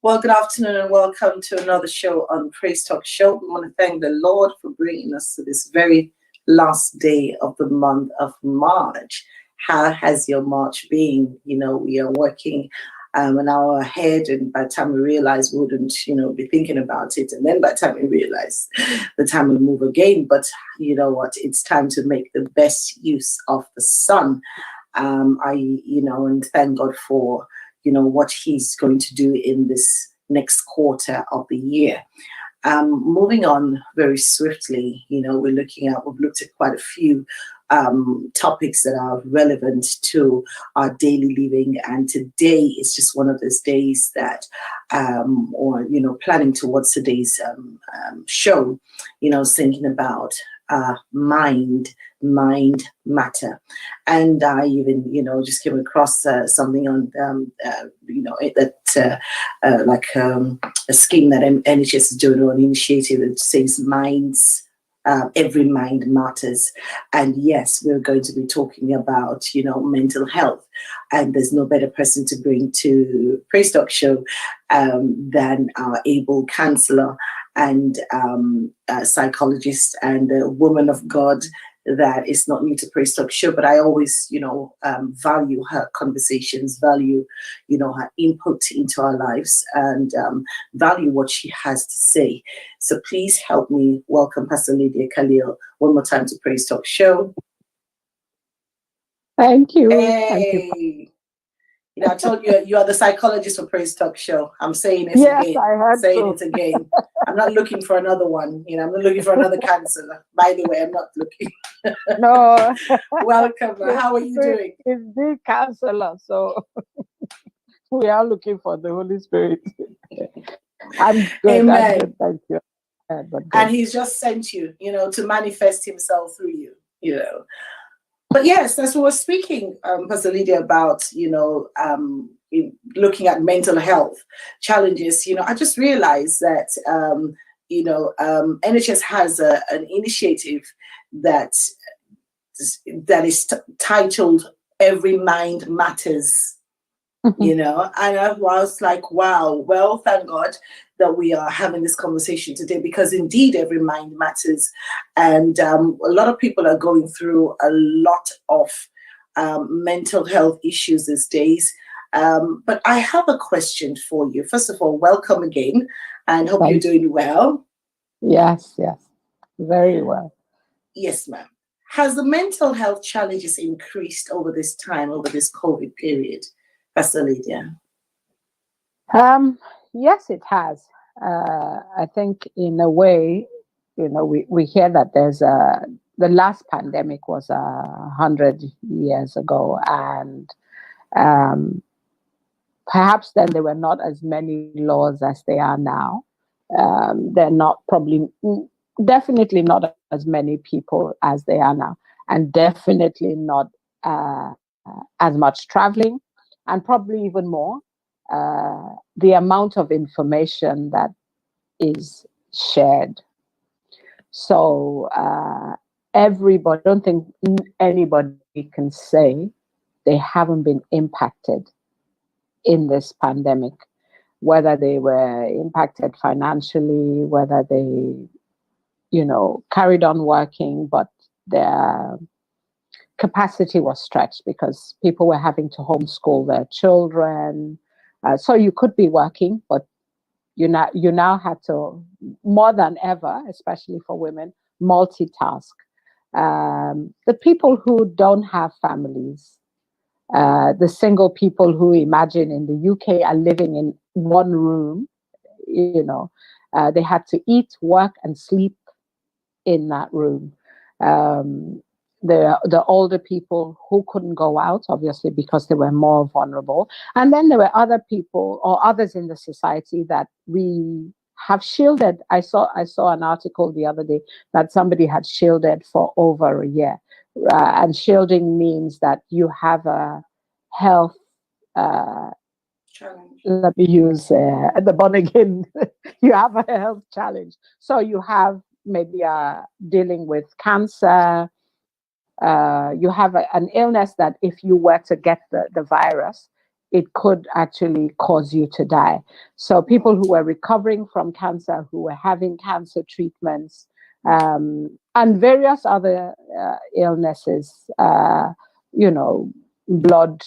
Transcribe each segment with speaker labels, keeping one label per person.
Speaker 1: Well, good afternoon and welcome to another show on Praise Talk Show. We want to thank the Lord for bringing us to this very last day of the month of March. How has your March been? We are working an hour ahead, and by the time we realize we wouldn't, be thinking about it. And then by the time we realize the time will move again. But you know what? It's time to make the best use of the sun. And thank God for what he's going to do in this next quarter of the year. Moving on very swiftly, we've looked at quite a few topics that are relevant to our daily living. And today is just one of those days that, planning towards today's show, thinking about mind matter. And I even just came across something on a scheme that NHS is doing, or an initiative that says every mind matters. And yes, we're going to be talking about mental health, and there's no better person to bring to Praise Talk Show than our able counselor and psychologist and a woman of God that is not new to Praise Talk Show, but I always, value her conversations, value, her input into our lives, and value what she has to say. So please help me welcome Pastor Lydia Khalil one more time to Praise Talk Show.
Speaker 2: Thank you.
Speaker 1: Hey.
Speaker 2: Thank you.
Speaker 1: I told you, you are the psychologist for Praise Talk Show. I'm saying it
Speaker 2: yes,
Speaker 1: again.
Speaker 2: I heard
Speaker 1: saying
Speaker 2: so.
Speaker 1: it again. I'm not looking for another one. I'm not looking for another counselor. By the way, I'm not looking.
Speaker 2: No.
Speaker 1: Welcome. How are you doing?
Speaker 2: It's the counselor, so we are looking for the Holy Spirit. I'm good.
Speaker 1: Amen.
Speaker 2: I'm good. Thank you.
Speaker 1: And he's just sent you, to manifest himself through you, But yes, that's what we're speaking, Pastor Lydia, about, looking at mental health challenges. I just realized that, NHS has an initiative that is titled Every Mind Matters, and I was like, wow, well, thank God that we are having this conversation today, because indeed every mind matters. And a lot of people are going through a lot of mental health issues these days. But I have a question for you. First of all, welcome again, and hope you're doing well.
Speaker 2: Yes, very well.
Speaker 1: Yes, ma'am. Has the mental health challenges increased over this time, over this COVID period, Pastor Lydia?
Speaker 2: Yes, it has. I think in a way, we hear that the last pandemic was 100 years ago, and perhaps then there were not as many laws as there are now. They're not definitely not as many people as they are now, and definitely not as much traveling, and probably even more. The amount of information that is shared. So everybody, I don't think anybody can say they haven't been impacted in this pandemic, whether they were impacted financially, whether they, carried on working, but their capacity was stretched because people were having to homeschool their children. So you could be working, but you now have to, more than ever, especially for women, multitask. The people who don't have families, the single people who, imagine, in the UK are living in one room, they had to eat, work, and sleep in that room. The older people who couldn't go out, obviously, because they were more vulnerable. And then there were other people or others in the society that we have shielded. I saw an article the other day that somebody had shielded for over a year. And shielding means that you have a health
Speaker 1: challenge.
Speaker 2: Let me use the born again. You have a health challenge. So you have maybe dealing with cancer. You have an illness that if you were to get the virus, it could actually cause you to die. So people who were recovering from cancer, who were having cancer treatments, and various other illnesses, blood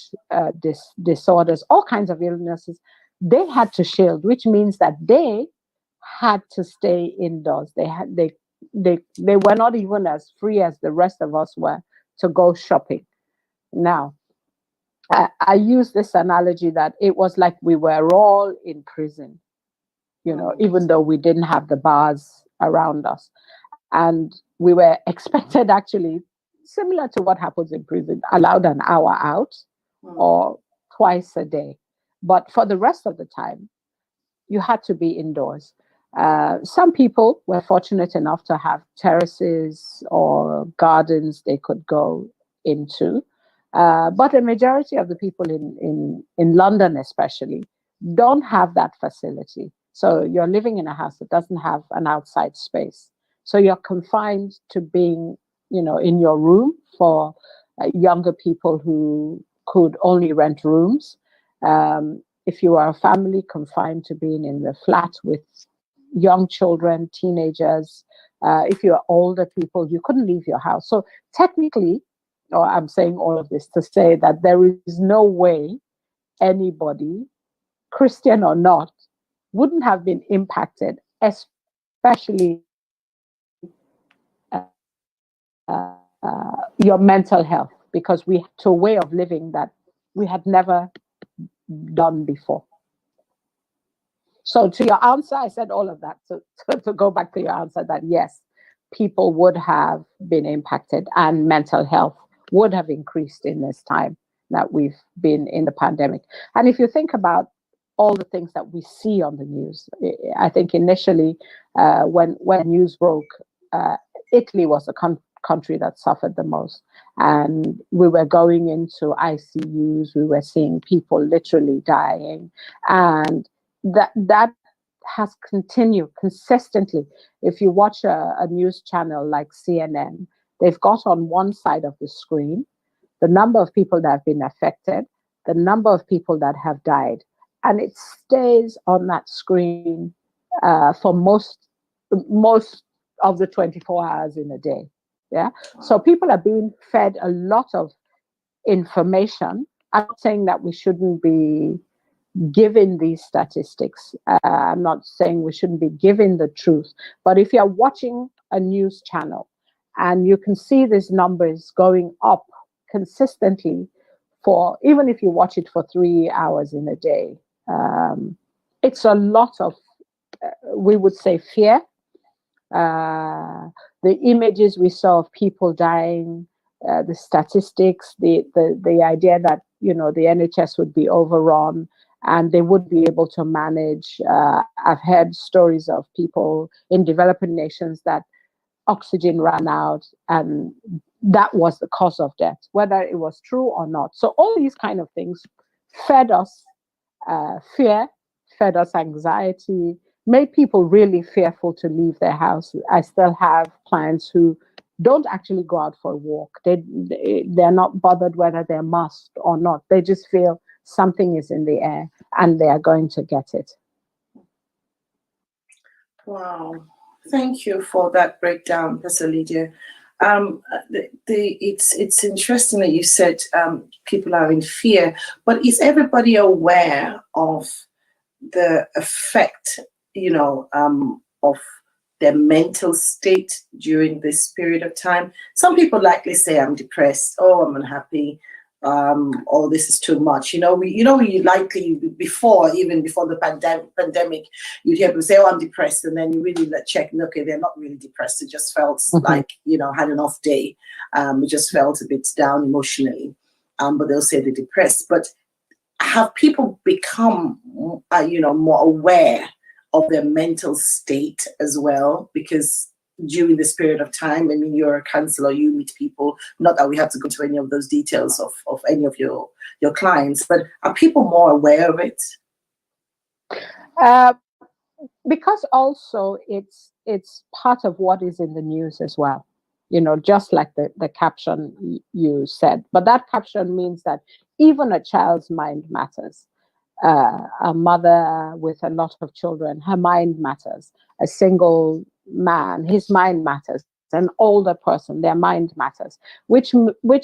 Speaker 2: disorders, all kinds of illnesses, they had to shield, which means that they had to stay indoors. They were not even as free as the rest of us were to go shopping. Now, I use this analogy that it was like we were all in prison, even though we didn't have the bars around us. And we were expected, actually, similar to what happens in prison, allowed an hour out or twice a day. But for the rest of the time, you had to be indoors. Some people were fortunate enough to have terraces or gardens they could go into. But a majority of the people in London, especially, don't have that facility. So you're living in a house that doesn't have an outside space. So you're confined to being, in your room for younger people who could only rent rooms. If you are a family, confined to being in the flat with young children, teenagers. If you're older people, you couldn't leave your house. So technically, or I'm saying all of this to say that there is no way anybody, Christian or not, wouldn't have been impacted, especially your mental health, because we to a way of living that we had never done before. So to your answer, I said all of that to go back to your answer that yes, people would have been impacted and mental health would have increased in this time that we've been in the pandemic. And if you think about all the things that we see on the news, I think initially when news broke, Italy was the country that suffered the most. And we were going into ICUs, we were seeing people literally dying. And that has continued consistently. If you watch a news channel like CNN, they've got on one side of the screen the number of people that have been affected, the number of people that have died, and it stays on that screen for most of the 24 hours in a day. Yeah, so people are being fed a lot of information. I'm not saying that we shouldn't be given these statistics. I'm not saying we shouldn't be given the truth. But if you're watching a news channel and you can see these numbers going up consistently for, even if you watch it for 3 hours in a day, it's a lot of, we would say, fear. The images we saw of people dying, the statistics, the idea that, the NHS would be overrun and they would be able to manage. I've heard stories of people in developing nations that oxygen ran out and that was the cause of death, whether it was true or not. So all these kind of things fed us fear, fed us anxiety, made people really fearful to leave their house. I still have clients who don't actually go out for a walk. They're not bothered whether they're masked or not. They just feel something is in the air and they are going to get it.
Speaker 1: Wow. Thank you for that breakdown, Pastor Lydia. It's interesting that you said people are in fear, but is everybody aware of the effect, of their mental state during this period of time? Some people likely say, I'm depressed, oh, I'm unhappy, oh, this is too much. We likely even before the pandemic, you'd hear people say, oh, I'm depressed, and then you really check, and okay, they're not really depressed. It just felt like, had an off day. It just felt a bit down emotionally, but they'll say they're depressed. But have people become, more aware of their mental state as well? Because during this period of time, I mean, you're a counselor, you meet people, not that we have to go into any of those details of any of your clients, but are people more aware of it?
Speaker 2: Because also it's part of what is in the news as well, just like the caption you said. But that caption means that even a child's mind matters. A mother with a lot of children, her mind matters. A single man, his mind matters. An older person, their mind matters. Which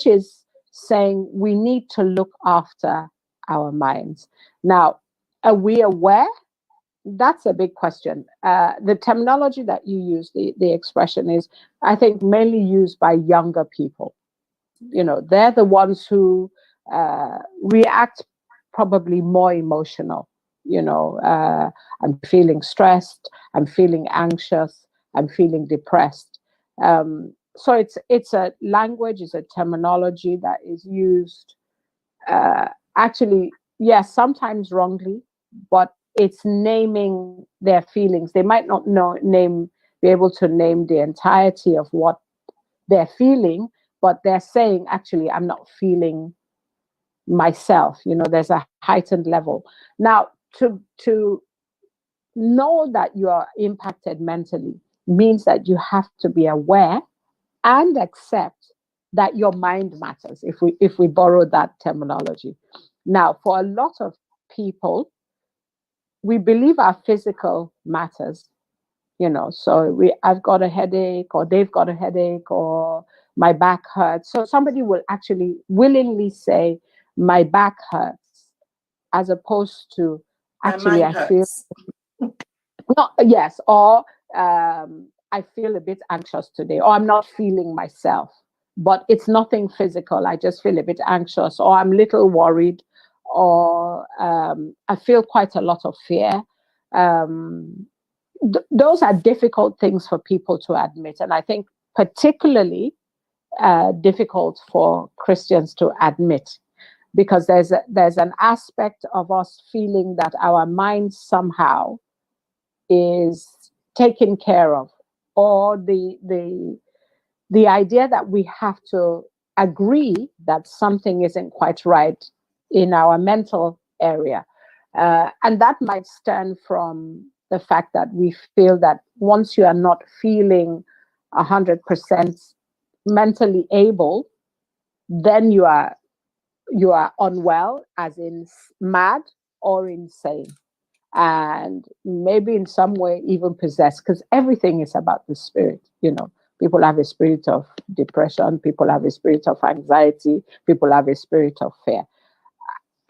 Speaker 2: is saying we need to look after our minds. Now, are we aware? That's a big question. The terminology that you use, the expression is, I think, mainly used by younger people. You know, they're the ones who react probably more emotional. You know, I'm feeling stressed, I'm feeling anxious, I'm feeling depressed. So it's a language, it's a terminology that is used actually, yes, sometimes wrongly, but it's naming their feelings. They might not be able to name the entirety of what they're feeling, but they're saying, actually, I'm not feeling myself. You know, there's a heightened level. Now, to know that you are impacted mentally means that you have to be aware and accept that your mind matters, if we borrow that terminology. Now, for a lot of people, we believe our physical matters, you know, so I've got a headache, or they've got a headache, or my back hurts. So somebody will actually willingly say, my back hurts, as opposed to,
Speaker 1: My
Speaker 2: actually,
Speaker 1: mind
Speaker 2: I feel,
Speaker 1: hurts.
Speaker 2: no, yes, or I feel a bit anxious today, or I'm not feeling myself, but it's nothing physical. I just feel a bit anxious, or I'm a little worried, or I feel quite a lot of fear. Those are difficult things for people to admit, and I think particularly difficult for Christians to admit, because there's an aspect of us feeling that our mind somehow is taken care of, or the idea that we have to agree that something isn't quite right in our mental area. And that might stem from the fact that we feel that once you are not feeling 100% mentally able, then you are unwell, as in mad or insane, and maybe in some way even possessed, because everything is about the spirit. You know, people have a spirit of depression, people have a spirit of anxiety, people have a spirit of fear.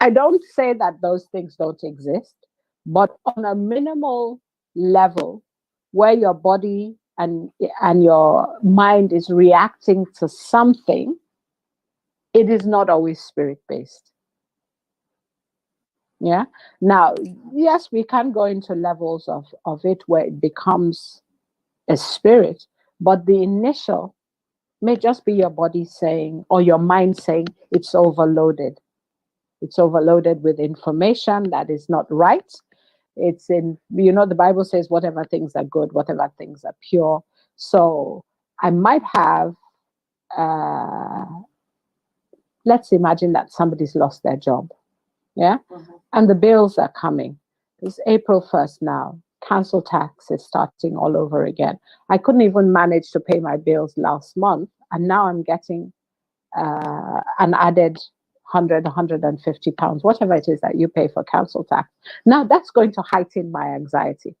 Speaker 2: I don't say that those things don't exist, but on a minimal level, where your body and your mind is reacting to something, it is not always spirit based. Yeah. Now, yes, we can go into levels of it where it becomes a spirit, but the initial may just be your body saying, or your mind saying, it's overloaded. It's overloaded with information that is not right. It's in, you know, the Bible says, whatever things are good, whatever things are pure. So I might have, let's imagine that somebody's lost their job. Yeah.
Speaker 1: Mhm.
Speaker 2: And the bills are coming. It's April 1st now. Council tax is starting all over again. I couldn't even manage to pay my bills last month. And now I'm getting an added 150 pounds, whatever it is that you pay for council tax. Now that's going to heighten my anxiety.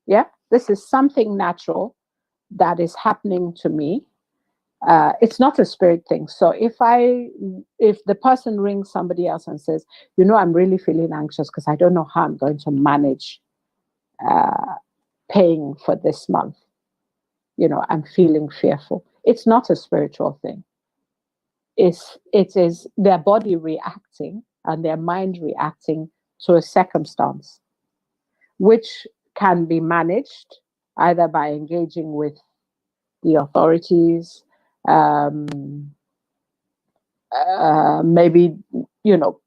Speaker 2: Yeah. This is something natural that is happening to me. It's not a spirit thing. So if the person rings somebody else and says, you know, I'm really feeling anxious because I don't know how I'm going to manage paying for this month, you know, I'm feeling fearful. It's not a spiritual thing. It is their body reacting and their mind reacting to a circumstance, which can be managed either by engaging with the authorities, maybe, you know,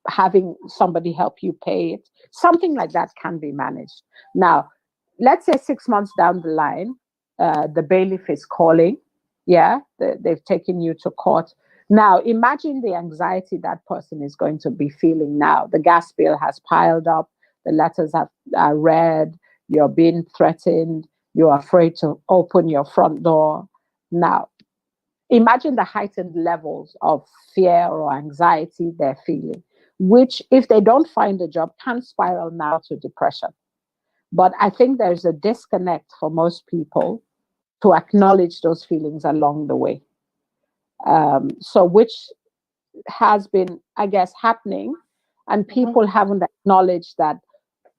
Speaker 2: having somebody help you pay it. Something like that can be managed. Now, let's say 6 months down the line, the bailiff is calling. Yeah, they've taken you to court. Now, imagine the anxiety that person is going to be feeling now. The gas bill has piled up, the letters are read, you're being threatened, you're afraid to open your front door. Now, imagine the heightened levels of fear or anxiety they're feeling, which, if they don't find a job, can spiral now to depression. But I think there's a disconnect for most people to acknowledge those feelings along the way. So, which has been, I guess, happening, and people haven't acknowledged that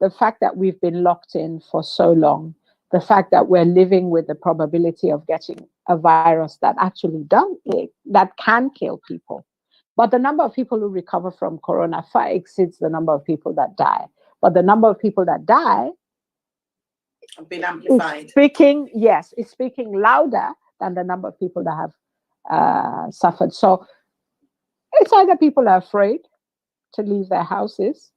Speaker 2: the fact that we've been locked in for so long, the fact that we're living with the probability of getting a virus that actually that can kill people. But the number of people who recover from corona far exceeds the number of people that die. But the number of people that die
Speaker 1: been amplified.
Speaker 2: Is speaking louder than the number of people that have suffered. So it's either people are afraid to leave their houses.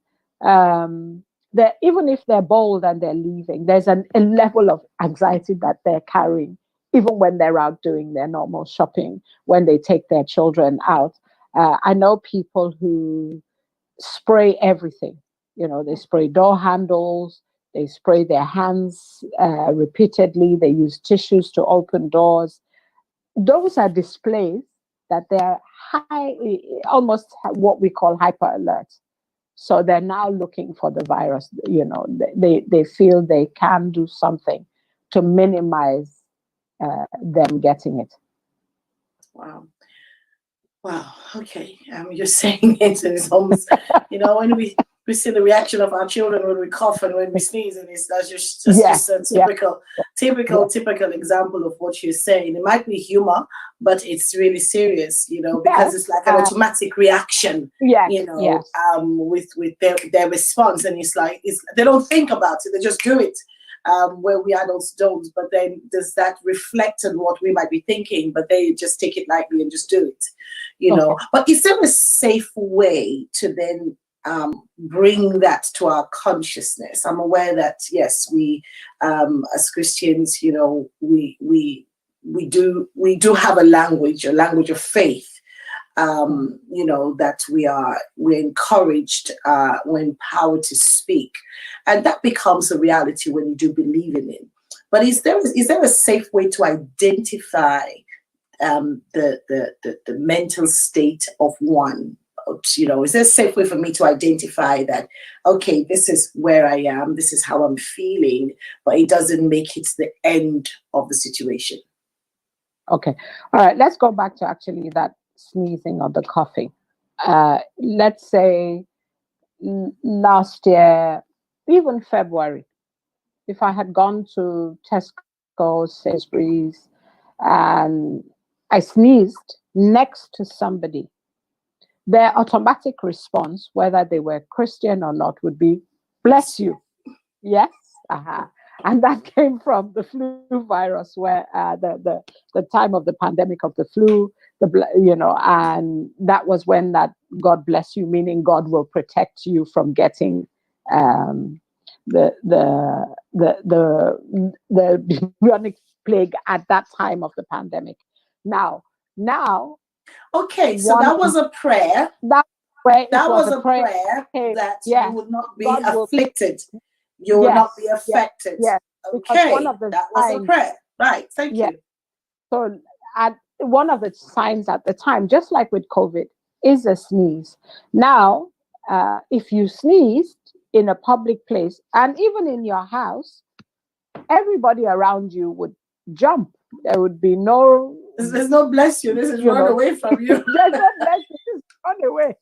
Speaker 2: That even if they're bold and they're leaving, there's a level of anxiety that they're carrying, even when they're out doing their normal shopping, when they take their children out. I know people who spray everything. They spray door handles, they spray their hands repeatedly, they use tissues to open doors. Those are displays that they're almost what we call hyper alert. So they're now looking for the virus. They feel they can do something to minimize them getting it.
Speaker 1: Wow. Wow. Okay. You're saying it, and it's almost, when we see the reaction of our children when we cough and when we sneeze, and that's just a typical example of what you're saying. It might be humor, but it's really serious, because it's like an automatic reaction, with their response, and they don't think about it, they just do it. Where we adults don't, but then does that reflect on what we might be thinking? But they just take it lightly and just do it, But is there a safe way to then bring that to our consciousness? I'm aware that yes, we as Christians, we do have a language of faith. That we're encouraged, we're empowered to speak, and that becomes a reality when you do believe in it. But is there a safe way to identify the mental state of one? Is there a safe way for me to identify that, okay, this is where I am, this is how I'm feeling, but it doesn't make it the end of the situation?
Speaker 2: Okay. All right. Let's go back to actually that sneezing or the coughing. Let's say last year, even February, if I had gone to Tesco, Sainsbury's, and I sneezed next to somebody, their automatic response, whether they were Christian or not, would be, "Bless you." Yes. And that came from the flu virus, where the time of the pandemic of the flu, and that was when that "God bless you," meaning God will protect you from getting the bubonic plague at that time of the pandemic. Now,
Speaker 1: okay, so that was a prayer. That was a prayer that you would not be afflicted. You will not be affected.
Speaker 2: Yes.
Speaker 1: Okay, that was a prayer. Right, thank you.
Speaker 2: So one of the signs at the time, just like with COVID, is a sneeze. Now, if you sneezed in a public place, and even in your house, everybody around you would jump. There would be no...
Speaker 1: There's no "bless you." This is run away from you.
Speaker 2: There's no "bless you." This is run away.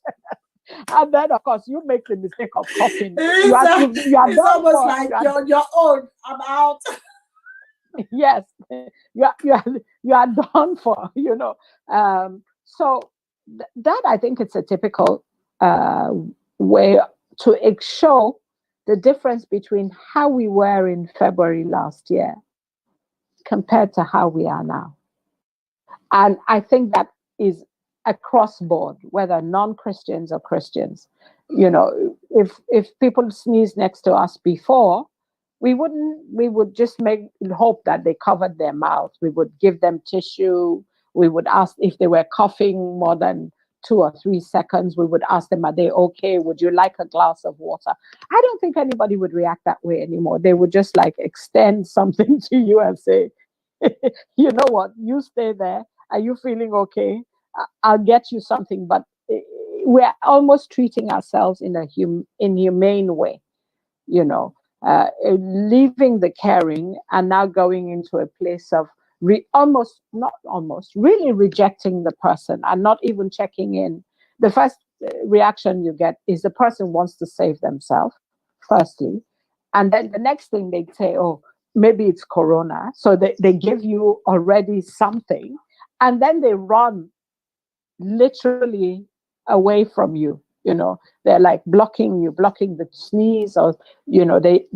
Speaker 2: And then, of course, you make the mistake of coughing.
Speaker 1: It's almost like you're on your own. I'm out.
Speaker 2: Yes, you are done for. So that, I think, it's a typical way to show the difference between how we were in February last year compared to how we are now. And I think that is across board, whether non-Christians or Christians. If people sneeze next to us before, we would just hope that they covered their mouth. We would give them tissue. We would ask if they were coughing more than 2 or 3 seconds. We would ask them, "Are they okay? Would you like a glass of water?" I don't think anybody would react that way anymore. They would just extend something to you and say, "You know what? You stay there. Are you feeling okay? I'll get you something. But we're almost treating ourselves in a inhumane way, you know, leaving the caring and now going into a place of really rejecting the person and not even checking in. The first reaction you get is the person wants to save themselves, firstly. And then the next thing they say, oh, maybe it's Corona. So they give you already something. And then they run literally away from you. You know, they're like blocking the sneeze, or, you know, they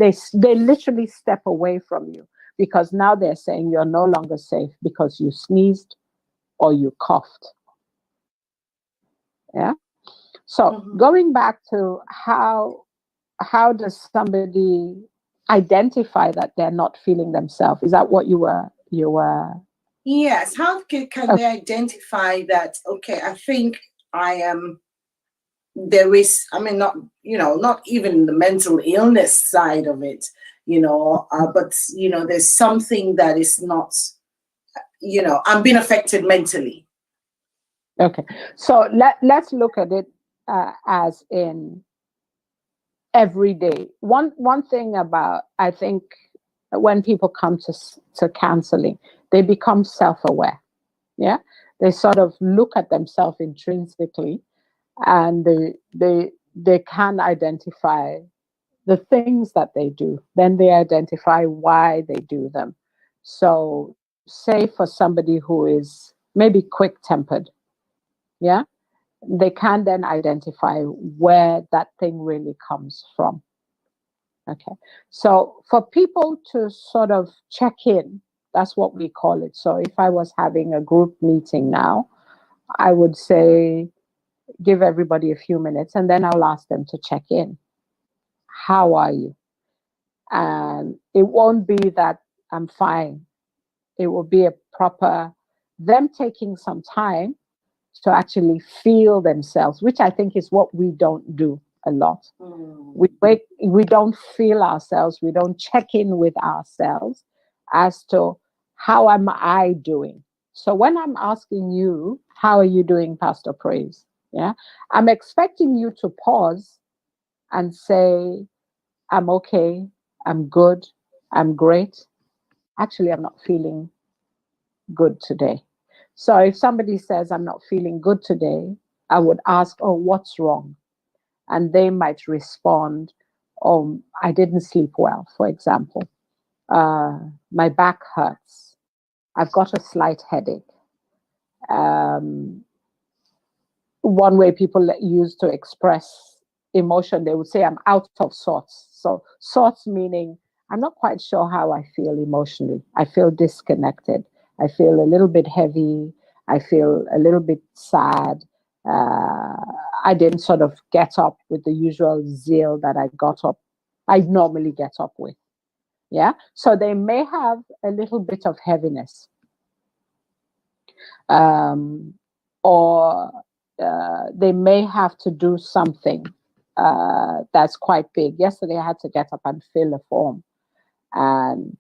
Speaker 2: literally step away from you because now they're saying you're no longer safe because you sneezed or you coughed. Yeah. So going back to how does somebody identify that they're not feeling themselves? Is that what you were?
Speaker 1: Yes. How can they identify that? Okay, I think I am. There is, I mean, not, you know, not even the mental illness side of it, you know, but, you know, there's something that is not, you know, I'm being affected mentally.
Speaker 2: Okay. So let's look at it as in every day. One thing about, I think, when people come to counseling, they become self-aware. Yeah. They sort of look at themselves intrinsically, and they can identify the things that they do. Then they identify why they do them. So say for somebody who is maybe quick-tempered, yeah, they can then identify where that thing really comes from. Okay. So for people to sort of check in, that's what we call it. So if I was having a group meeting now, I would say, give everybody a few minutes, and then I'll ask them to check in. How are you? And it won't be that I'm fine. It will be a proper, them taking some time to actually feel themselves, which I think is what we don't do a lot. We don't feel ourselves. We don't check in with ourselves as to how am I doing. So when I'm asking you, how are you doing, Pastor Praise? Yeah, I'm expecting you to pause and say, I'm okay, I'm good, I'm great. Actually, I'm not feeling good today. So if somebody says, I'm not feeling good today, I would ask, oh, what's wrong? And they might respond, oh, I didn't sleep well, for example. My back hurts. I've got a slight headache. One way people use to express emotion, they would say, I'm out of sorts. So sorts meaning I'm not quite sure how I feel emotionally. I feel disconnected. I feel a little bit heavy. I feel a little bit sad. I didn't sort of get up with the usual zeal that I normally get up with. Yeah. So they may have a little bit of heaviness. Or they may have to do something that's quite big. Yesterday, I had to get up and fill a form. And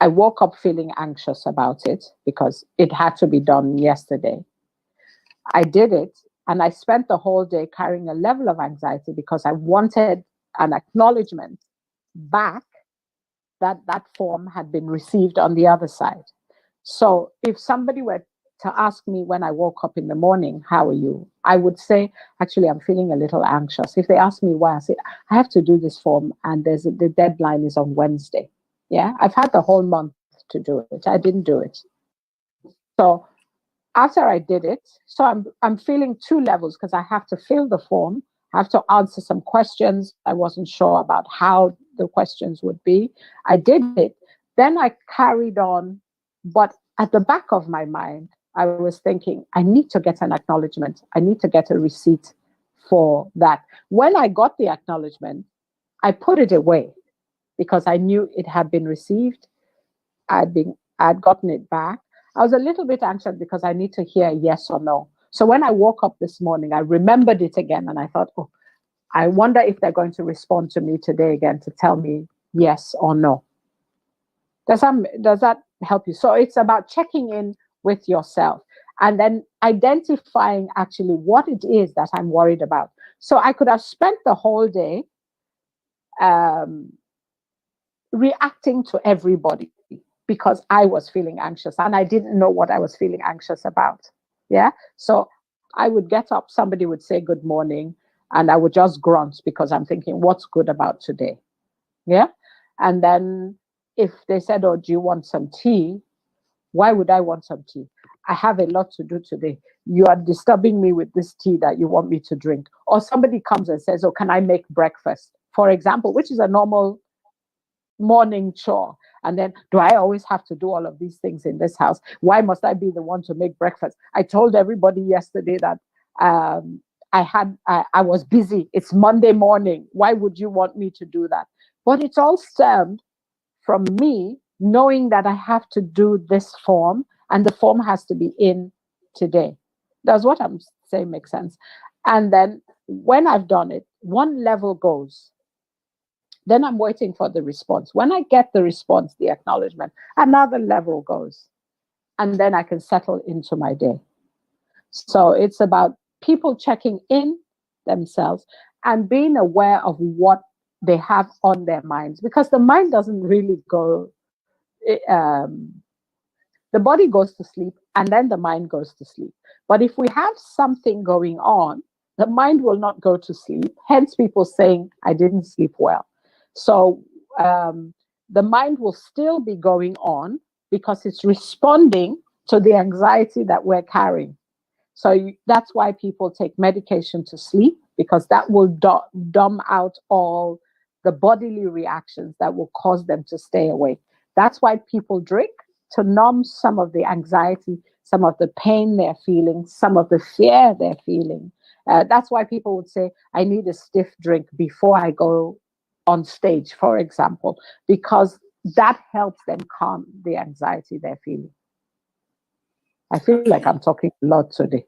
Speaker 2: I woke up feeling anxious about it because it had to be done yesterday. I did it, and I spent the whole day carrying a level of anxiety because I wanted an acknowledgement back that that form had been received on the other side. So if somebody were to ask me when I woke up in the morning, how are you? I would say, actually, I'm feeling a little anxious. If they ask me why, I say, I have to do this form and the deadline is on Wednesday. Yeah, I've had the whole month to do it. I didn't do it. So after I did it, so I'm feeling two levels because I have to fill the form. I have to answer some questions. I wasn't sure about how the questions would be. I did it. Then I carried on, but at the back of my mind, I was thinking, I need to get an acknowledgement. I need to get a receipt for that. When I got the acknowledgement, I put it away because I knew it had been received. I'd gotten it back. I was a little bit anxious because I need to hear yes or no. So when I woke up this morning, I remembered it again and I thought, oh, I wonder if they're going to respond to me today again to tell me yes or no. Does that help you? So it's about checking in with yourself. and then identifying actually what it is that I'm worried about. So I could have spent the whole day reacting to everybody because I was feeling anxious and I didn't know what I was feeling anxious about. Yeah. So I would get up, somebody would say good morning, and I would just grunt because I'm thinking, what's good about today? Yeah. And then if they said, oh, do you want some tea? Why would I want some tea? I have a lot to do today. You are disturbing me with this tea that you want me to drink. Or somebody comes and says, oh, can I make breakfast? For example, which is a normal morning chore. And then, do I always have to do all of these things in this house? Why must I be the one to make breakfast? I told everybody yesterday that I was busy. It's Monday morning. Why would you want me to do that? But it's all stemmed from me knowing that I have to do this form and the form has to be in today. Does what I'm saying make sense? And then when I've done it, one level goes. Then I'm waiting for the response. When I get the response, the acknowledgement, another level goes. And then I can settle into my day. So it's about people checking in themselves and being aware of what they have on their minds, because the mind doesn't really go, the body goes to sleep and then the mind goes to sleep. But if we have something going on, the mind will not go to sleep. Hence people saying, I didn't sleep well. So the mind will still be going on because it's responding to the anxiety that we're carrying. So that's why people take medication to sleep, because that will dumb out all the bodily reactions that will cause them to stay awake. That's why people drink, to numb some of the anxiety, some of the pain they're feeling, some of the fear they're feeling. That's why people would say, I need a stiff drink before I go on stage, for example, because that helps them calm the anxiety they're feeling. I feel like I'm talking a lot today.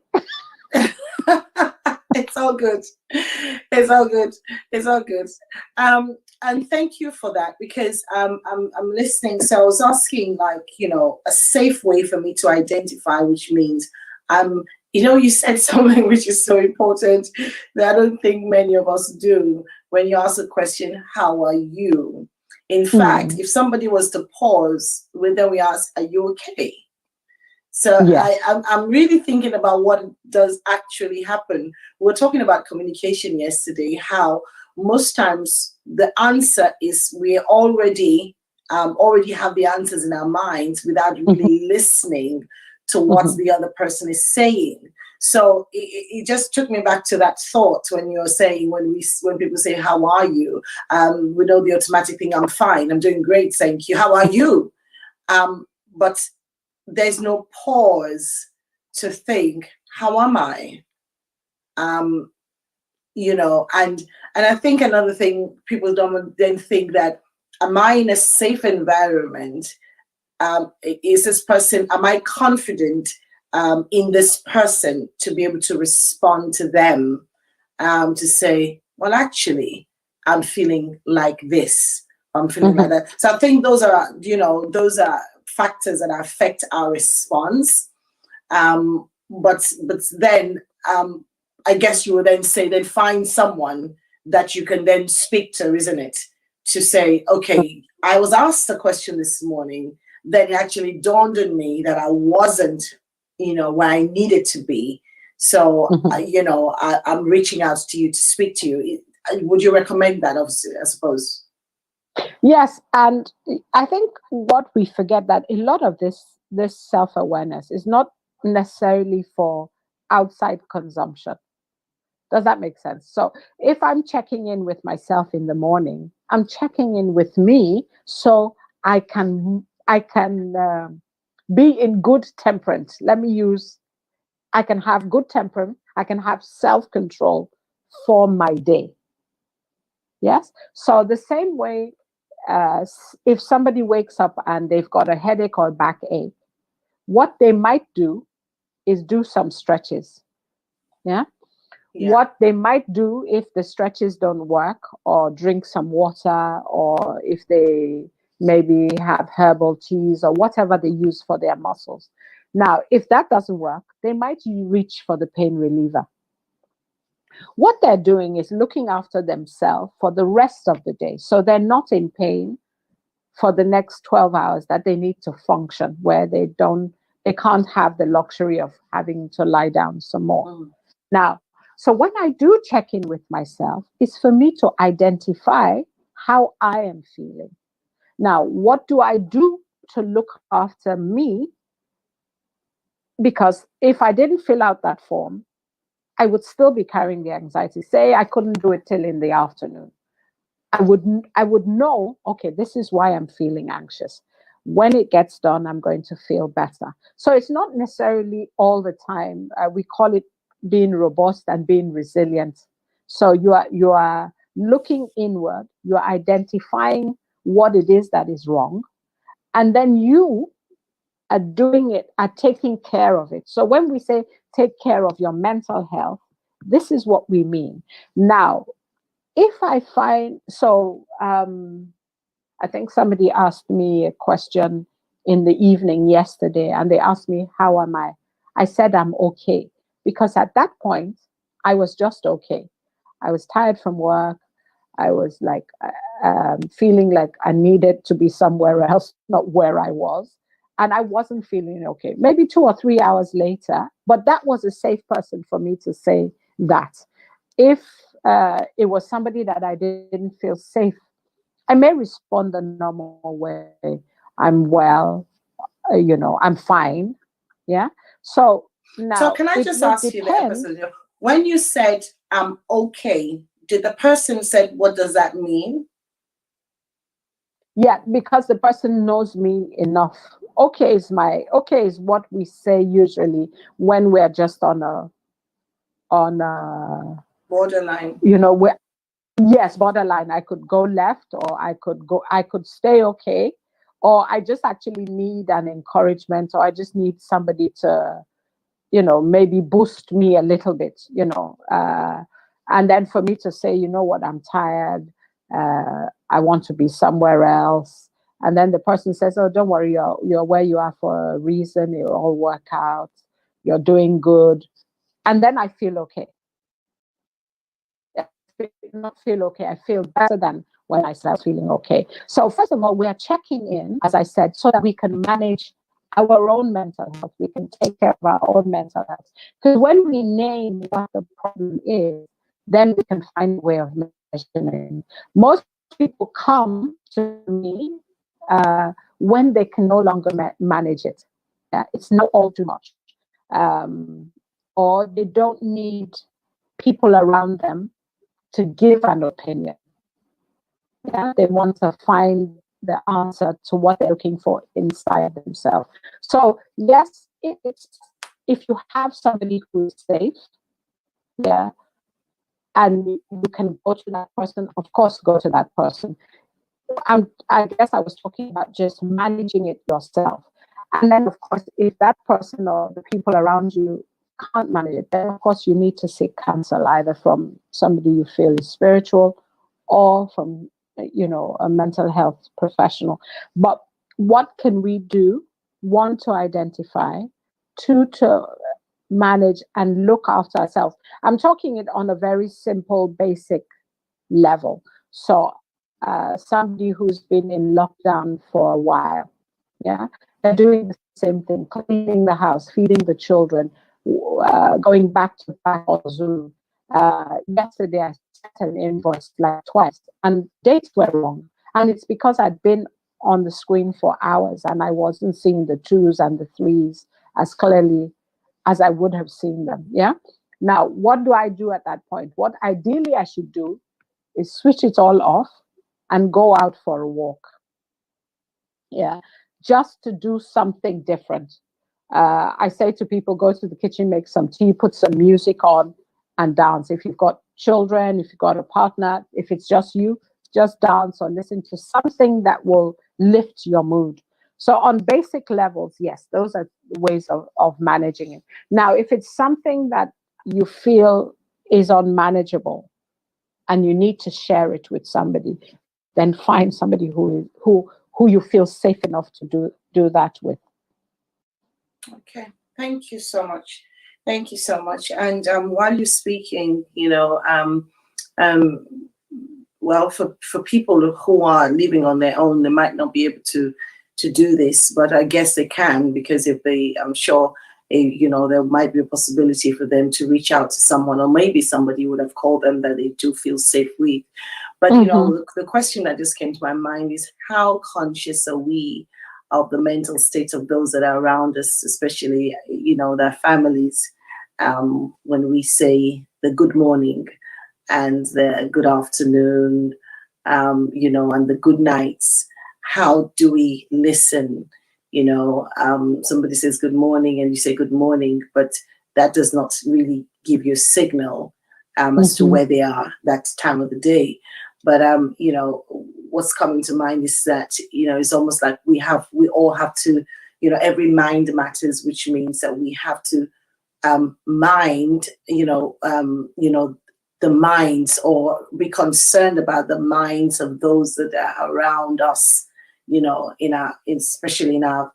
Speaker 1: It's all good. It's all good. It's all good. And thank you for that, because I'm listening. So I was asking, like, a safe way for me to identify, which means you said something which is so important that I don't think many of us do. When you ask a question, how are you? In fact, if somebody was to pause, then we ask, are you okay? So yes. I'm really thinking about what does actually happen. We were talking about communication yesterday, how most times the answer is we already have the answers in our minds without really listening to what the other person is saying. So it just took me back to that thought when you're saying, when people say, how are you? We know the automatic thing, I'm fine, I'm doing great, thank you. How are you? But there's no pause to think, how am I? And I think another thing, people don't then think that, am I in a safe environment? Is this person, am I confident in this person to be able to respond to them, to say, well, actually, I'm feeling like this, I'm feeling like that. So I think those are factors that affect our response. But then I guess you would then say, then find someone that you can then speak to, isn't it? To say, okay, I was asked a question this morning, then it actually dawned on me that I wasn't, where I needed to be. So, I'm reaching out to you to speak to you. Would you recommend that, obviously, I suppose?
Speaker 2: Yes, and I think what we forget, that a lot of this self-awareness is not necessarily for outside consumption. Does that make sense? So if I'm checking in with myself in the morning, I'm checking in with me so I can be in good temperance. I can have good temperance, I can have self-control for my day. Yes. So the same way, if somebody wakes up and they've got a headache or backache, what they might do is do some stretches. Yeah. What they might do, if the stretches don't work, or drink some water, or if they maybe have herbal teas or whatever they use for their muscles, Now, if that doesn't work, they might reach for the pain reliever. What they're doing is looking after themselves for the rest of the day. So they're not in pain for the next 12 hours that they need to function, where they can't have the luxury of having to lie down some more. Now, so when I do check in with myself, it's for me to identify how I am feeling. Now, what do I do to look after me? Because if I didn't fill out that form, I would still be carrying the anxiety. Say I couldn't do it till in the afternoon. I would know, okay, this is why I'm feeling anxious. When it gets done, I'm going to feel better. So it's not necessarily all the time. We call it being robust and being resilient. So you are looking inward, you're identifying what it is that is wrong, and then you are doing it, are taking care of it. So when we say take care of your mental health, this is what we mean. Now, if I find, I think somebody asked me a question in the evening yesterday, and they asked me, how am I? I said, I'm okay. Because at that point, I was just okay. I was tired from work. I was like feeling like I needed to be somewhere else, not where I was. And I wasn't feeling okay. Maybe 2 or 3 hours later, but that was a safe person for me to say that. If it was somebody that I didn't feel safe, I may respond the normal way. I'm well, I'm fine. Yeah. So
Speaker 1: So
Speaker 2: now
Speaker 1: can I
Speaker 2: it
Speaker 1: just
Speaker 2: would
Speaker 1: ask you the
Speaker 2: depend.
Speaker 1: episode, when you said I'm okay, did the person said, what does that mean?
Speaker 2: Yeah, because the person knows me enough. Okay is what we say usually when we're just on a
Speaker 1: Borderline.
Speaker 2: we're, yes, borderline. I could go left, or I could stay okay, or I just actually need an encouragement, or I just need somebody to, maybe boost me a little bit, and then for me to say, you know what, I'm tired, I want to be somewhere else. And then the person says, oh, don't worry, you're where you are for a reason, it'll all work out, you're doing good. And then I feel okay. Not feel okay. I feel better than when I start feeling okay. So first of all, we are checking in, as I said, so that we can manage our own mental health. We can take care of our own mental health. Because when we name what the problem is, then we can find a way of measuring. Most people come to me when they can no longer manage it. It's not all too much. Or they don't need people around them to give an opinion. Yeah, they want to find the answer to what they're looking for inside themselves. So yes, if you have somebody who is safe, yeah, and you can go to that person, of course, go to that person. I guess I was talking about just managing it yourself. And then, of course, if that person or the people around you can't manage it, then of course you need to seek counsel, either from somebody you feel is spiritual or from, a mental health professional. But what can we do? One, to identify. Two, to manage and look after ourselves. I'm talking it on a very simple, basic level. So somebody who's been in lockdown for a while, yeah, they're doing the same thing, cleaning the house, feeding the children, going back to back on Zoom. Yesterday, I sent an invoice like twice, and dates were wrong. And it's because I'd been on the screen for hours and I wasn't seeing the twos and the threes as clearly as I would have seen them. Yeah. Now, what do I do at that point? What ideally I should do is switch it all off and go out for a walk. Yeah, just to do something different. I say to people, go to the kitchen, make some tea, put some music on and dance. If you've got children, if you've got a partner, if it's just you, just dance or listen to something that will lift your mood. So on basic levels, yes, those are ways of managing it. Now, if it's something that you feel is unmanageable and you need to share it with somebody, then find somebody who you feel safe enough to do that with.
Speaker 1: Okay, thank you so much. Thank you so much. And while you're speaking, um, well, for people who are living on their own, they might not be able to do this, but I guess they can, because if they, I'm sure, there might be a possibility for them to reach out to someone, or maybe somebody would have called them that they do feel safe with. But the question that just came to my mind is, how conscious are we of the mental state of those that are around us, especially their families, when we say the good morning and the good afternoon, and the good nights. How do we listen? Somebody says good morning and you say good morning, but that does not really give you a signal as to where they are that time of the day. But what's coming to mind is that it's almost like we all have to, every mind matters, which means that we have to mind, the minds, or be concerned about the minds of those that are around us, especially in our,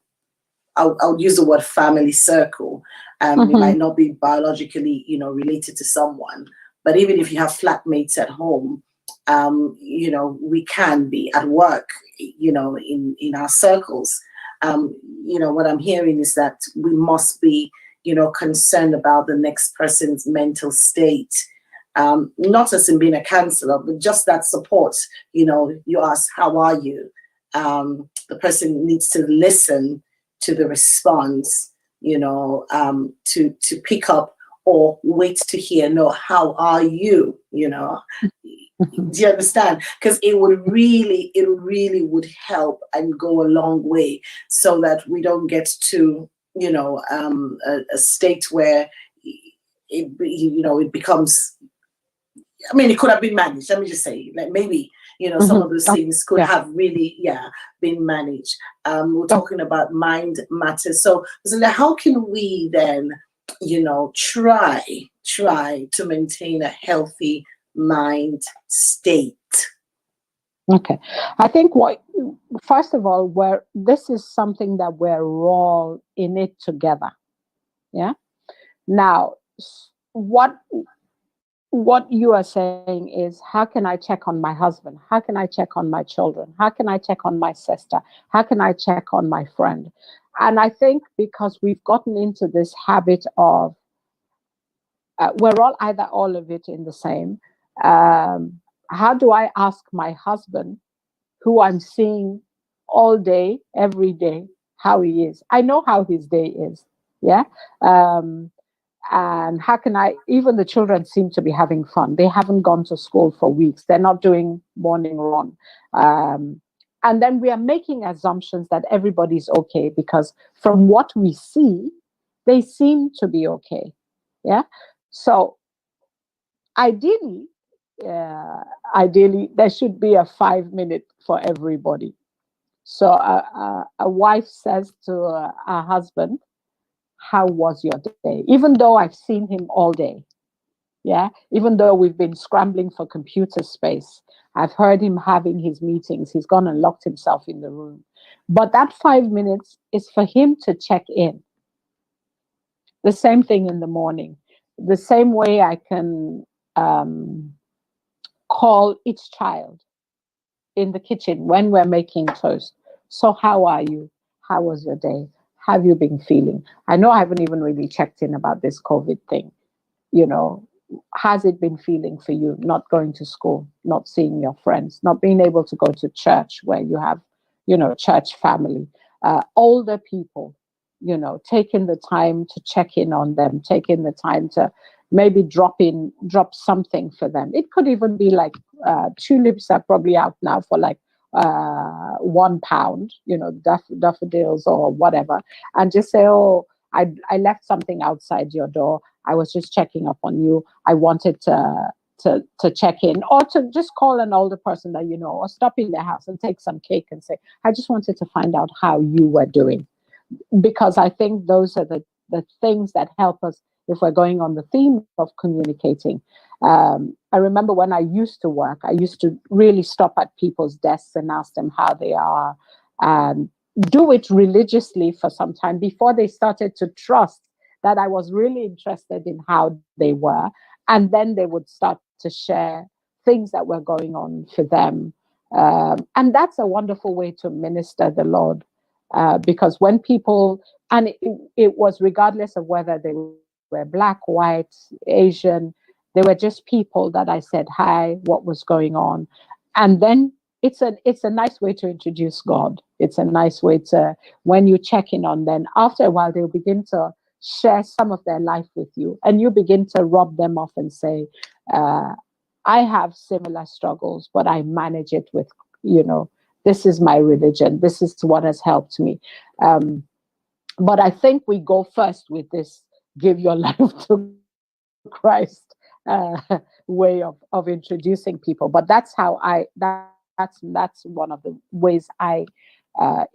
Speaker 1: I'll use the word family circle. It might not be biologically, related to someone, but even if you have flatmates at home, we can be at work, in our circles. What I'm hearing is that we must be, concerned about the next person's mental state. Not as in being a counselor, but just that support. You ask, how are you? The person needs to listen to the response, to pick up, or wait to hear, no, how are you? Do you understand? Because it really would help and go a long way, so that we don't get to, a state where it becomes, I mean, it could have been managed. Let me just say, like, maybe, some of those things could have really, been managed. We're talking about mind matters. So how can we then, try to maintain a healthy mind state?
Speaker 2: Okay. I think first of all, this is something that we're all in it together. Yeah. Now, what you are saying is, how can I check on my husband? How can I check on my children? How can I check on my sister? How can I check on my friend? And I think because we've gotten into this habit of, we're either all of it in the same. How do I ask my husband, who I'm seeing all day, every day, how he is? I know how his day is. Yeah. And how can I, even the children seem to be having fun. They haven't gone to school for weeks. They're not doing morning run. And then we are making assumptions that everybody's okay, because from what we see, they seem to be okay. Yeah. So ideally, there should be a 5 minute for everybody. So a wife says to her husband, how was your day? Even though I've seen him all day. Yeah. Even though we've been scrambling for computer space, I've heard him having his meetings. He's gone and locked himself in the room. But that 5 minutes is for him to check in. The same thing in the morning. The same way I can call each child in the kitchen when we're making toast. So how are you? How was your day? Have you been feeling? I know I haven't even really checked in about this COVID thing. Has it been feeling for you, not going to school, not seeing your friends, not being able to go to church where you have, church family, older people, taking the time to check in on them, taking the time to maybe drop something for them. It could even be like tulips are probably out now for like £1, daffodils or whatever, and just say, oh, I left something outside your door. I was just checking up on you. I wanted to check in, or to just call an older person that you know, or stop in their house and take some cake and say, I just wanted to find out how you were doing. Because I think those are the things that help us if we're going on the theme of communicating. I remember when I used to work, I used to really stop at people's desks and ask them how they are. And do it religiously for some time before they started to trust that I was really interested in how they were. And then they would start to share things that were going on for them. And that's a wonderful way to minister the Lord. Because when people, and it was regardless of whether they were black, white, Asian, they were just people that I said hi, what was going on. And then it's a nice way to introduce God. It's a nice way to, when you check in on them, after a while they'll begin to share some of their life with you, and you begin to rub them off and say, I have similar struggles, but I manage it with, this is my religion, this is what has helped me. But I think we go first with this give your life to Christ way of introducing people. But that's how that's one of the ways I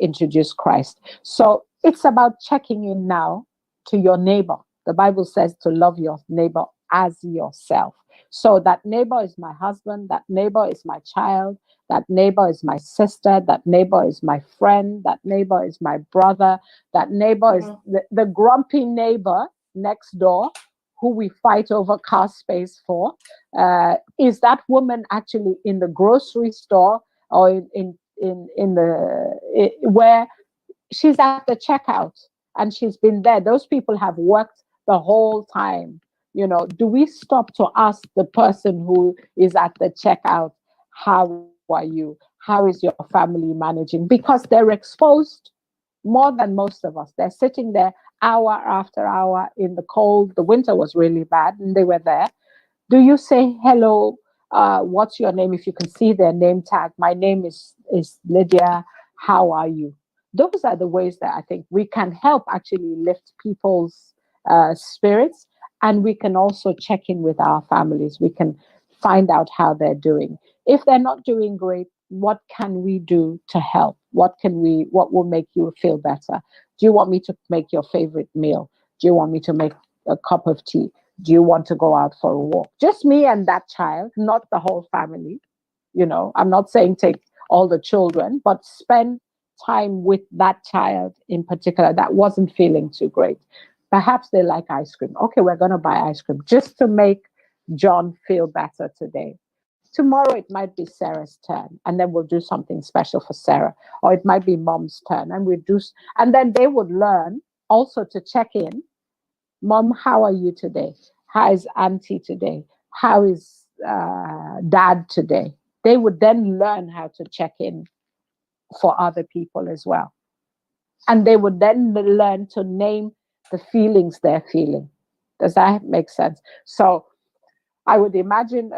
Speaker 2: introduce Christ. So it's about checking in now to your neighbor. The Bible says to love your neighbor as yourself. So that neighbor is my husband, that neighbor is my child, that neighbor is my sister, that neighbor is my friend, that neighbor is my brother, that neighbor is the grumpy neighbor next door who we fight over car space for. Is that woman actually in the grocery store or where she's at the checkout and she's been there? Those people have worked the whole time. Do we stop to ask the person who is at the checkout, how are you? How is your family managing? Because they're exposed more than most of us. They're sitting there hour after hour in the cold. The winter was really bad and they were there. Do you say, hello, what's your name? If you can see their name tag, my name is Lydia, how are you? Those are the ways that I think we can help actually lift people's spirits. And we can also check in with our families. We can find out how they're doing. If they're not doing great, what can we do to help? What will make you feel better? Do you want me to make your favorite meal? Do you want me to make a cup of tea? Do you want to go out for a walk? Just me and that child, not the whole family. I'm not saying take all the children, but spend time with that child in particular that wasn't feeling too great. Perhaps they like ice cream. Okay, we're going to buy ice cream just to make John feel better today. Tomorrow it might be Sarah's turn, and then we'll do something special for Sarah. Or it might be Mom's turn, and then they would learn also to check in. Mom, how are you today? How is Auntie today? How is Dad today? They would then learn how to check in for other people as well. And they would then learn to name the feelings they're feeling. Does that make sense? So I would imagine,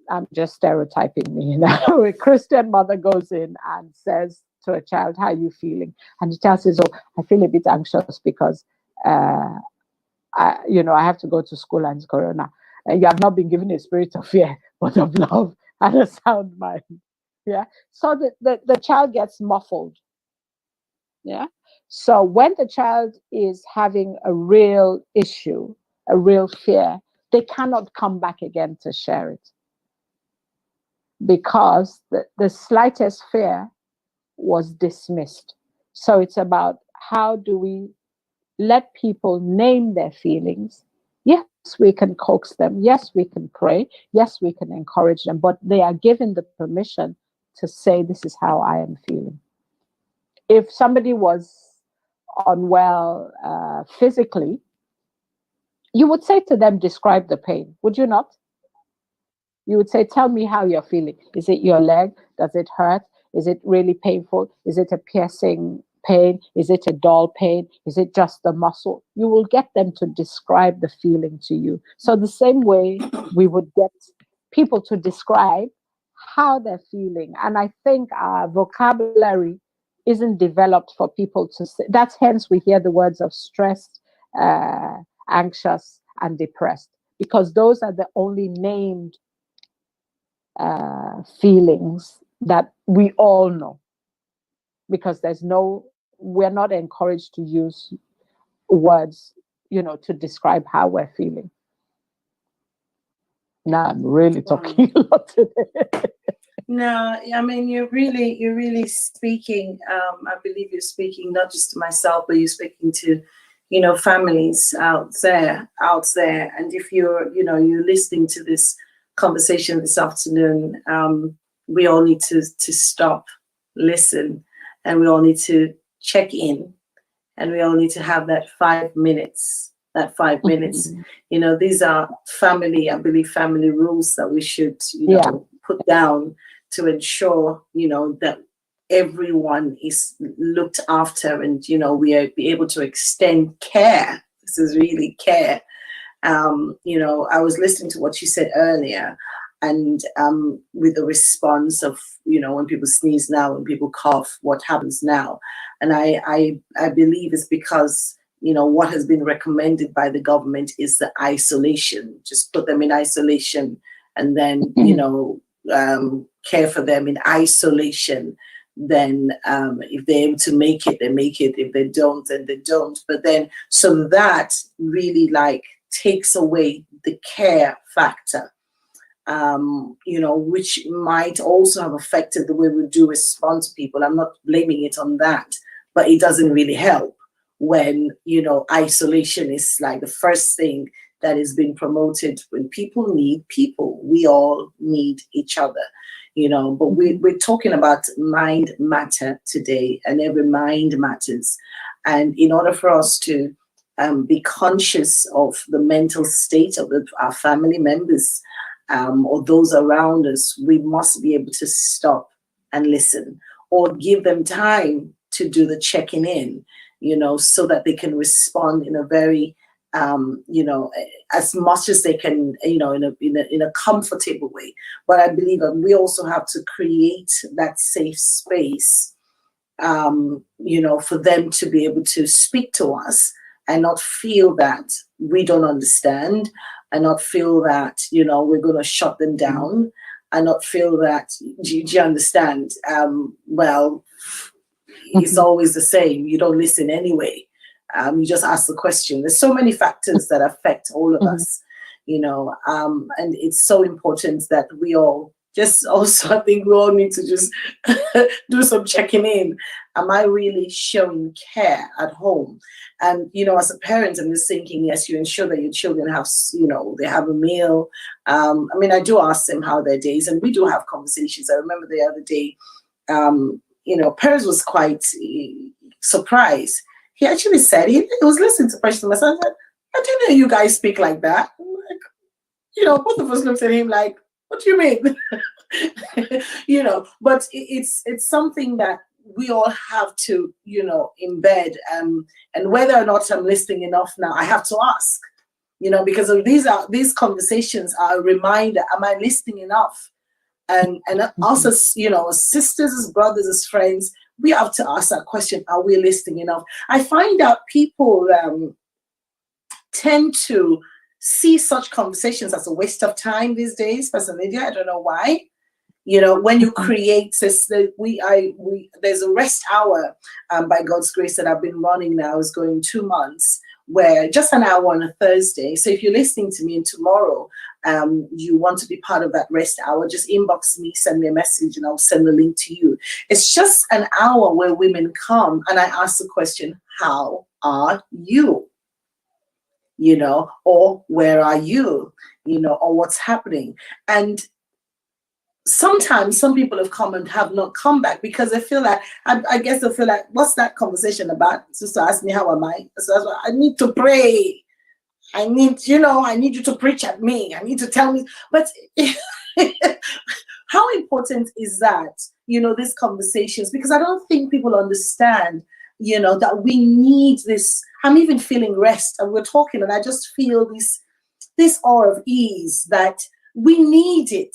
Speaker 2: I'm just stereotyping me, a Christian mother goes in and says to a child, how are you feeling? And the child says, oh, I feel a bit anxious because I have to go to school and it's Corona. You have not been given a spirit of fear, but of love and a sound mind. Yeah. So the child gets muffled. Yeah. So when the child is having a real issue, a real fear, they cannot come back again to share it. Because the slightest fear was dismissed. So it's about how do we let people name their feelings. Yes, we can coax them. Yes, we can pray. Yes, we can encourage them, but they are given the permission to say, this is how I am feeling. If somebody was unwell physically, you would say to them, describe the pain, would you not? You would say, tell me how you're feeling. Is it your leg? Does it hurt? Is it really painful? Is it a piercing pain? Is it a dull pain? Is it just the muscle? You will get them to describe the feeling to you. So the same way we would get people to describe how they're feeling. And I think our vocabulary isn't developed for people to say. That's hence we hear the words of stressed, anxious, and depressed, because those are the only named feelings that we all know, because we're not encouraged to use words, to describe how we're feeling. Now I'm really talking a lot today.
Speaker 1: No, I mean, you're really speaking. I believe you're speaking not just to myself, but you're speaking to, families out there. And if you're listening to this conversation this afternoon, we all need to stop, listen, and we all need to check in, and we all need to have that 5 minutes. That 5 minutes, these are family, I believe, family rules that we should, put down to ensure, that everyone is looked after, and, we are be able to extend care. This is really care. I was listening to what you said earlier, and with the response of, when people sneeze now, when people cough, what happens now? And I believe it's because, what has been recommended by the government is the isolation. Just put them in isolation, and then, care for them in isolation. Then if they're able to make it, they make it. If they don't, then they don't. But then, so that really takes away the care factor, which might also have affected the way we do respond to people. I'm not blaming it on that, but it doesn't really help when, isolation is the first thing that is being promoted. When people need people, we all need each other, but we're talking about mind matter today, and every mind matters. And in order for us to be conscious of the mental state of our family members, or those around us, we must be able to stop and listen, or give them time to do the checking in, so that they can respond in a very, as much as they can, in a comfortable way. But I believe that we also have to create that safe space, for them to be able to speak to us and not feel that we don't understand, and not feel that, we're going to shut them down, and not feel that, do you understand? Well, it's always the same. You don't listen anyway. You just ask the question. There's so many factors that affect all of us, and it's so important that we all just also, I think we all need to just do some checking in. Am I really showing care at home? And, as a parent, I'm just thinking, yes, you ensure that your children have, they have a meal. I do ask them how their days, and we do have conversations. I remember the other day, Perez was quite surprised. He actually said, he was listening to Pastor Massa and said, I didn't know you guys speak like that. Both of us looked at him like, what do you mean? But it's something that we all have to, embed. And whether or not I'm listening enough now, I have to ask, because of these conversations are a reminder, am I listening enough? And us as, as sisters, as brothers, as friends, we have to ask that question, are we listening enough? I find out people tend to see such conversations as a waste of time these days, Pastor Lydia. I don't know why. When you create this, there's a rest hour by God's grace that I've been running now, is going 2 months, where just an hour on a Thursday. So if you're listening to me and tomorrow you want to be part of that rest hour, just inbox me, send me a message, and I'll send the link to you. It's just an hour where women come and I ask the question, how are you? Or where are you? Or what's happening? And sometimes some people have come and have not come back because they feel like, I guess they feel like, what's that conversation about? Sister asked me, how am I? So that's why I need to pray. I need you to preach at me. I need to tell me. But how important is that, these conversations? Because I don't think people understand, that we need this. I'm even feeling rest, and we're talking, and I just feel this awe of ease that we need it.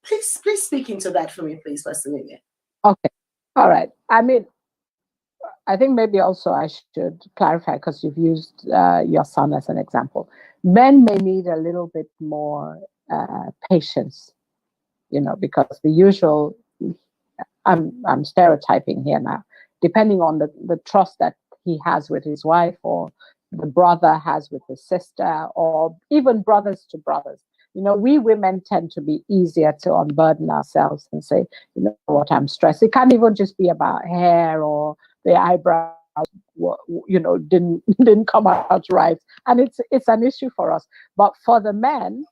Speaker 1: Please speak into that for me, please, Pastor Lydia.
Speaker 2: Okay. All right. I think maybe also I should clarify, because you've used your son as an example. Men may need a little bit more patience, because the usual, I'm stereotyping here now, depending on the trust that he has with his wife, or the brother has with his sister, or even brothers to brothers. we women tend to be easier to unburden ourselves and say, you know what, I'm stressed. It can't even just be about hair or the eyebrows, didn't come out right. And it's an issue for us. But for the men,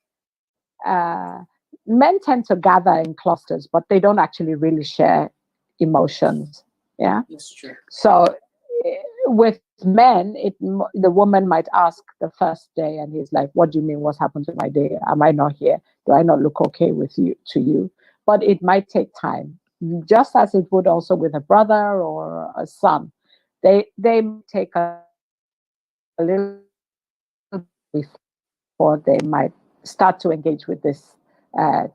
Speaker 2: men tend to gather in clusters, but they don't actually really share emotions. Yeah,
Speaker 1: that's true.
Speaker 2: So with men, the woman might ask the first day, and he's like, "What do you mean? What's happened to my day? Am I not here? Do I not look okay with you to you?" But it might take time, just as it would also with a brother or a son. They take a little before they might start to engage with this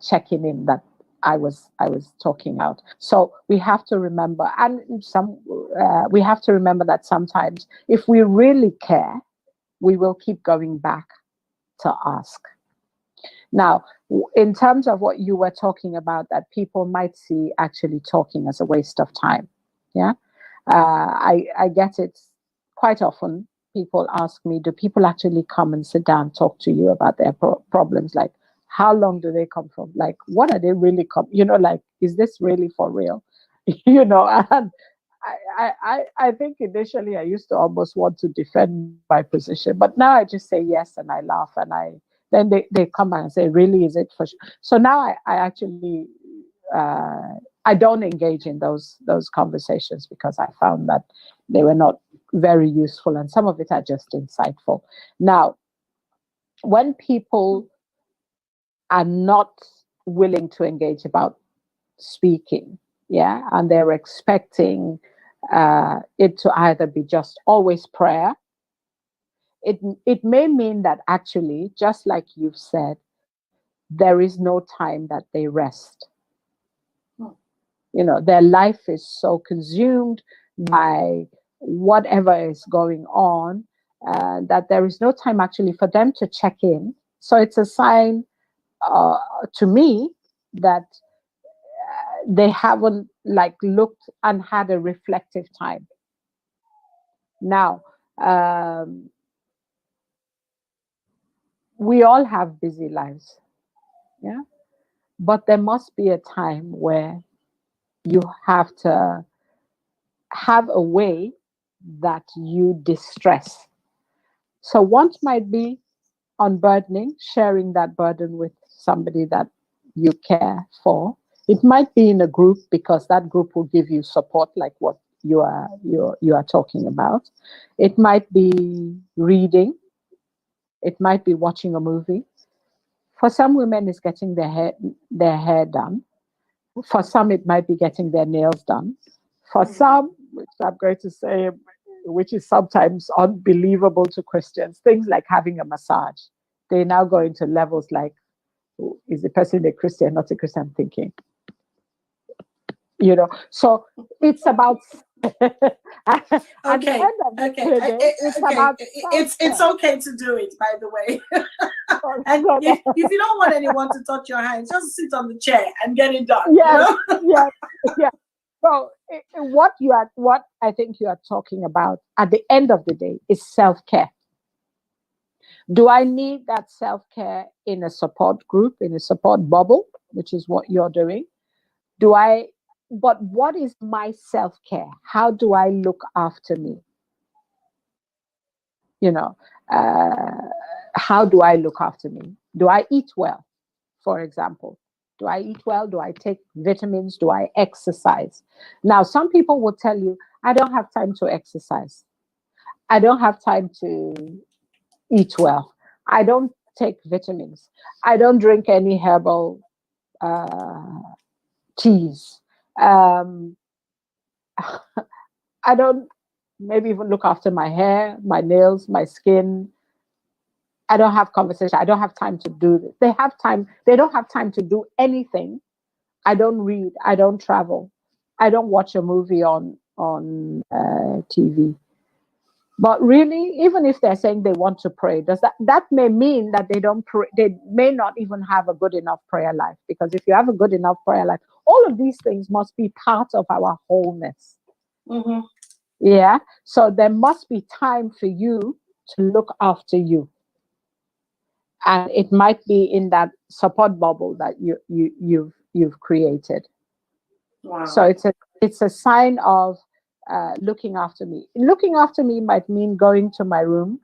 Speaker 2: checking in that I was talking about. So we have to remember, and we have to remember that sometimes, if we really care, we will keep going back to ask. Now, in terms of what you were talking about, that people might see actually talking as a waste of time. Yeah, I get it quite often. People ask me, do people actually come and sit down and talk to you about their problems? Like, how long do they come from? Like, what are they really like, is this really for real? And I think initially I used to almost want to defend my position, but now I just say yes and I laugh, and then they come back and say, really, is it for sure? So now I actually I don't engage in those conversations, because I found that they were not very useful, and some of it are just insightful. Now, when people are not willing to engage about speaking, yeah, and they're expecting it to either be just always prayer, it may mean that actually, just like you've said, there is no time that they rest. Their life is so consumed by whatever is going on that there is no time actually for them to check in. So it's a sign to me that they haven't looked and had a reflective time. Now, we all have busy lives, yeah, but there must be a time where you have to have a way that you distress. So one might be unburdening, sharing that burden with somebody that you care for. It might be in a group, because that group will give you support, like what you are talking about. It might be reading. It might be watching a movie. For some women, it's getting their hair done. For some, it might be getting their nails done. For some, which I'm going to say, which is sometimes unbelievable to Christians, things like having a massage. They now go into levels like, is the person a Christian, not a Christian thinking? So it's about at the end of the day, it's about
Speaker 1: it's okay to do it, by the way. And if you don't want anyone to touch your hands, just sit on the chair and get it done.
Speaker 2: Yeah. So what I think you are talking about at the end of the day is self-care. Do I need that self-care in a support group, in a support bubble, which is what you're doing? But what is my self-care? How do I look after me? How do I look after me? Do I eat well, for example? Do I eat well? Do I take vitamins? Do I exercise? Now, some people will tell you, I don't have time to exercise. I don't have time to eat well. I don't take vitamins. I don't drink any herbal teas. I don't maybe even look after my hair, my nails, my skin. I don't have conversation. I don't have time to do this. They have time. They don't have time to do anything. I don't read. I don't travel. I don't watch a movie on TV. But really, even if they're saying they want to pray, that may mean that they don't pray, they may not even have a good enough prayer life. Because if you have a good enough prayer life, all of these things must be part of our wholeness.
Speaker 1: Mm-hmm.
Speaker 2: Yeah. So there must be time for you to look after you. and it might be in that support bubble that you've created.
Speaker 1: Wow.
Speaker 2: So it's a sign of looking after me. Looking after me might mean going to my room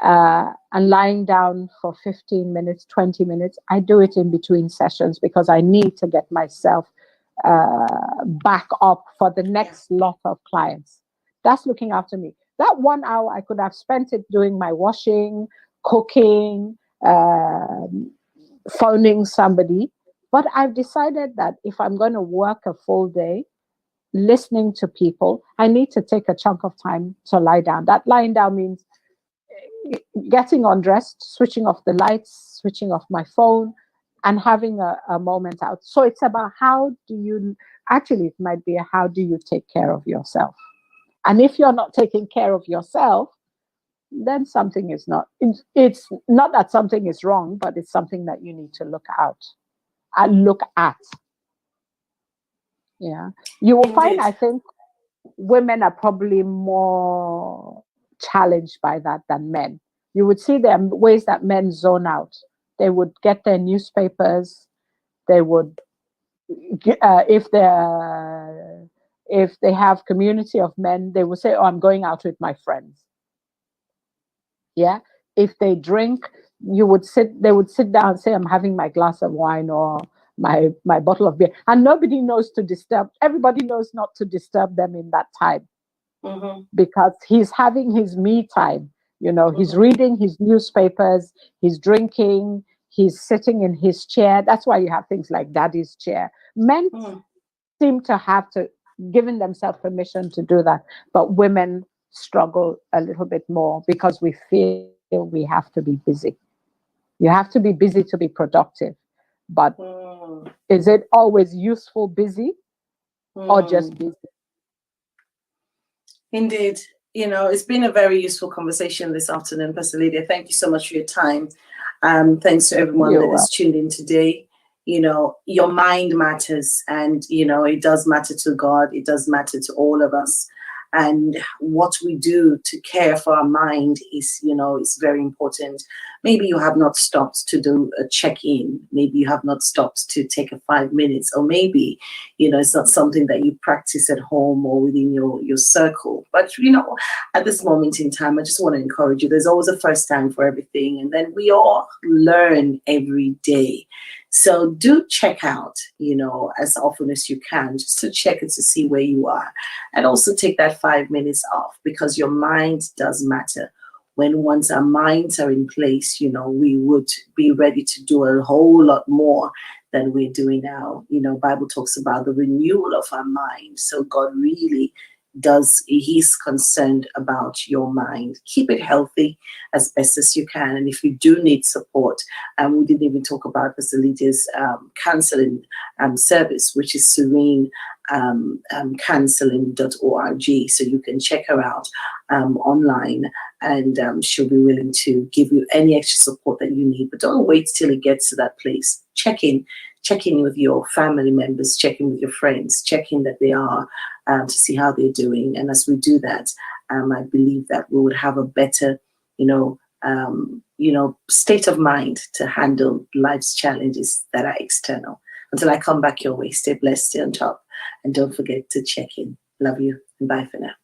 Speaker 2: and lying down for 15 minutes, 20 minutes. I do it in between sessions because I need to get myself back up for the next lot of clients. That's looking after me. That 1 hour, I could have spent it doing my washing, cooking, phoning somebody. But I've decided that if I'm going to work a full day, listening to people, I need to take a chunk of time to lie down. That lying down means getting undressed, switching off the lights, switching off my phone, and having a moment out. So it's about how do you, actually, it might be how do you take care of yourself? And if you're not taking care of yourself, then something is not, it's not that something is wrong, but it's something that you need to look out and look at. Yeah. You will find, I think, women are probably more challenged by that than men. You would see there are ways that men zone out. They would get their newspapers. They would, if they have community of men, they will say, "Oh, I'm going out with my friends." Yeah. If they drink, they would sit down and say, "I'm having my glass of wine or my bottle of beer," and nobody knows to disturb. Everybody knows not to disturb them in that time. Mm-hmm. Because he's having his me time. He's reading his newspapers, he's drinking, he's sitting in his chair. That's why you have things like daddy's chair. Men seem to have to given themselves permission to do that, but women struggle a little bit more because we feel we have to be busy. You have to be busy to be productive. But is it always useful busy or just busy?
Speaker 1: Indeed. It's been a very useful conversation this afternoon, Pastor Lydia. Thank you so much for your time. Thanks to everyone that is tuned in today. Your mind matters, and, it does matter to God. It does matter to all of us. And what we do to care for our mind is very important. Maybe you have not stopped to do a check-in. Maybe you have not stopped to take a 5 minutes, or maybe, it's not something that you practice at home or within your circle. But, at this moment in time, I just want to encourage you. There's always a first time for everything. And then we all learn every day. So do check out, as often as you can, just to check it to see where you are. And also take that 5 minutes off, because your mind does matter. Once our minds are in place, we would be ready to do a whole lot more than we're doing now. Bible talks about the renewal of our mind. So God really he's concerned about your mind. Keep it healthy as best as you can. And if you do need support, we didn't even talk about Pastor Lydia's counseling service, which is serenecounseling.org. So you can check her out online, and she'll be willing to give you any extra support that you need. But don't wait till it gets to that place. Check in with your family members, check in with your friends, check in that they are, to see how they're doing. And as we do that, I believe that we would have a better, state of mind to handle life's challenges that are external. Until I come back your way, stay blessed, stay on top, and don't forget to check in. Love you, and bye for now.